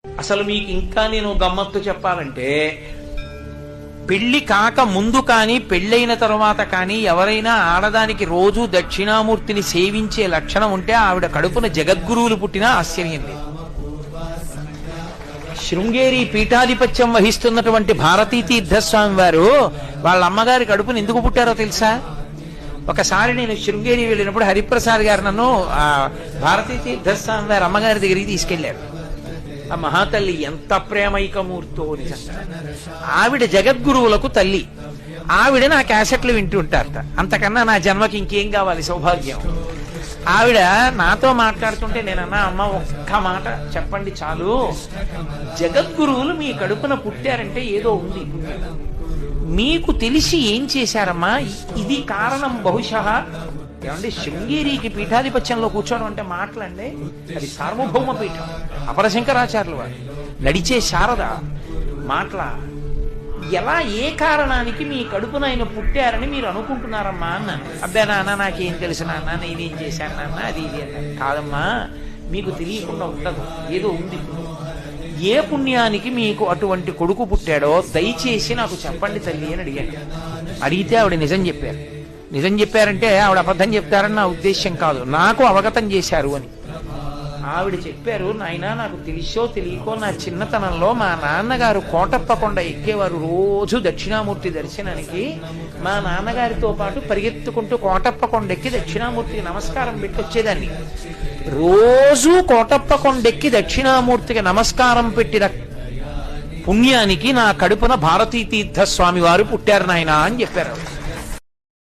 అసలు మీకు ఇంకా నేను గమ్మత్తు చెప్పాలంటే, పెళ్లి కాక ముందు కానీ పెళ్ళైన తరువాత కానీ ఎవరైనా ఆడదానికి రోజు దక్షిణామూర్తిని సేవించే లక్షణం ఉంటే ఆవిడ కడుపున జగద్గురువులు పుట్టినా ఆశ్చర్యం లేదు. శృంగేరి పీఠాధిపత్యం వహిస్తున్నటువంటి భారతీ తీర్థస్వామి వారు వాళ్ళ అమ్మగారి కడుపుని ఎందుకు పుట్టారో తెలుసా? ఒకసారి నేను శృంగేరి వెళ్ళినప్పుడు హరిప్రసాద్ గారు నన్ను భారతీ తీర్థస్వామి వారి అమ్మగారి దగ్గరికి తీసుకెళ్లారు. ఆ మహాతల్లి ఎంత ప్రేమైకమూర్తో నిజంగా. ఆవిడ జగద్గురువులకు తల్లి. ఆవిడ నా క్యాసెట్లు వింటుంటారట. అంతకన్నా నా జన్మకి ఇంకేం కావాలి, సౌభాగ్యం. ఆవిడ నాతో మాట్లాడుతుంటే నేనన్నా, అమ్మ ఒక్క మాట చెప్పండి చాలు, జగద్గురువులు మీ కడుపున పుట్టారంటే ఏదో ఉంది, మీకు తెలిసి ఏం చేశారమ్మా, ఇది కారణం బహుశః. ఏమంటే శృంగేరికి పీఠాధిపత్యంలో కూర్చోవడం అంటే మాటలండి, అది సార్వభౌమ పీఠం. అపరశంకరాచార్యులు వారు నడిచే శారద మాటల. ఎలా, ఏ కారణానికి మీ కడుపున ఆయన పుట్టారని మీరు అనుకుంటున్నారమ్మా అన్నాను. అబ్బా నాన్న నాకేం తెలుసు నాన్న, నేనేం చేశాను నాన్న, అది ఇది అన్నాను. కాదమ్మా, మీకు తెలియకుండా ఉండదు, ఏదో ఉంది. ఏ పుణ్యానికి మీకు అటువంటి కొడుకు పుట్టాడో దయచేసి నాకు చెప్పండి తల్లి అని అడిగాను. అడిగితే ఆవిడ నిజం చెప్పారు. నిజం చెప్పారంటే ఆవిడ అబద్ధం చెప్తారని నా ఉద్దేశ్యం కాదు, నాకు అవగతం చేశారు అని. ఆవిడ చెప్పారు, నాయనా నాకు తెలిసో తెలియకో నా చిన్నతనంలో మా నాన్నగారు కోటప్ప కొండ ఎక్కేవారు. రోజు దక్షిణామూర్తి దర్శనానికి మా నాన్నగారితో పాటు పరిగెత్తుకుంటూ కోటప్ప కొండ ఎక్కి దక్షిణామూర్తికి నమస్కారం పెట్టొచ్చేదాన్ని. రోజు కోటప్ప కొండెక్కి దక్షిణామూర్తికి నమస్కారం పెట్టిన పుణ్యానికి నా కడుపున భారతీ తీర్థస్వామి వారు పుట్టారు నాయనా అని చెప్పారు.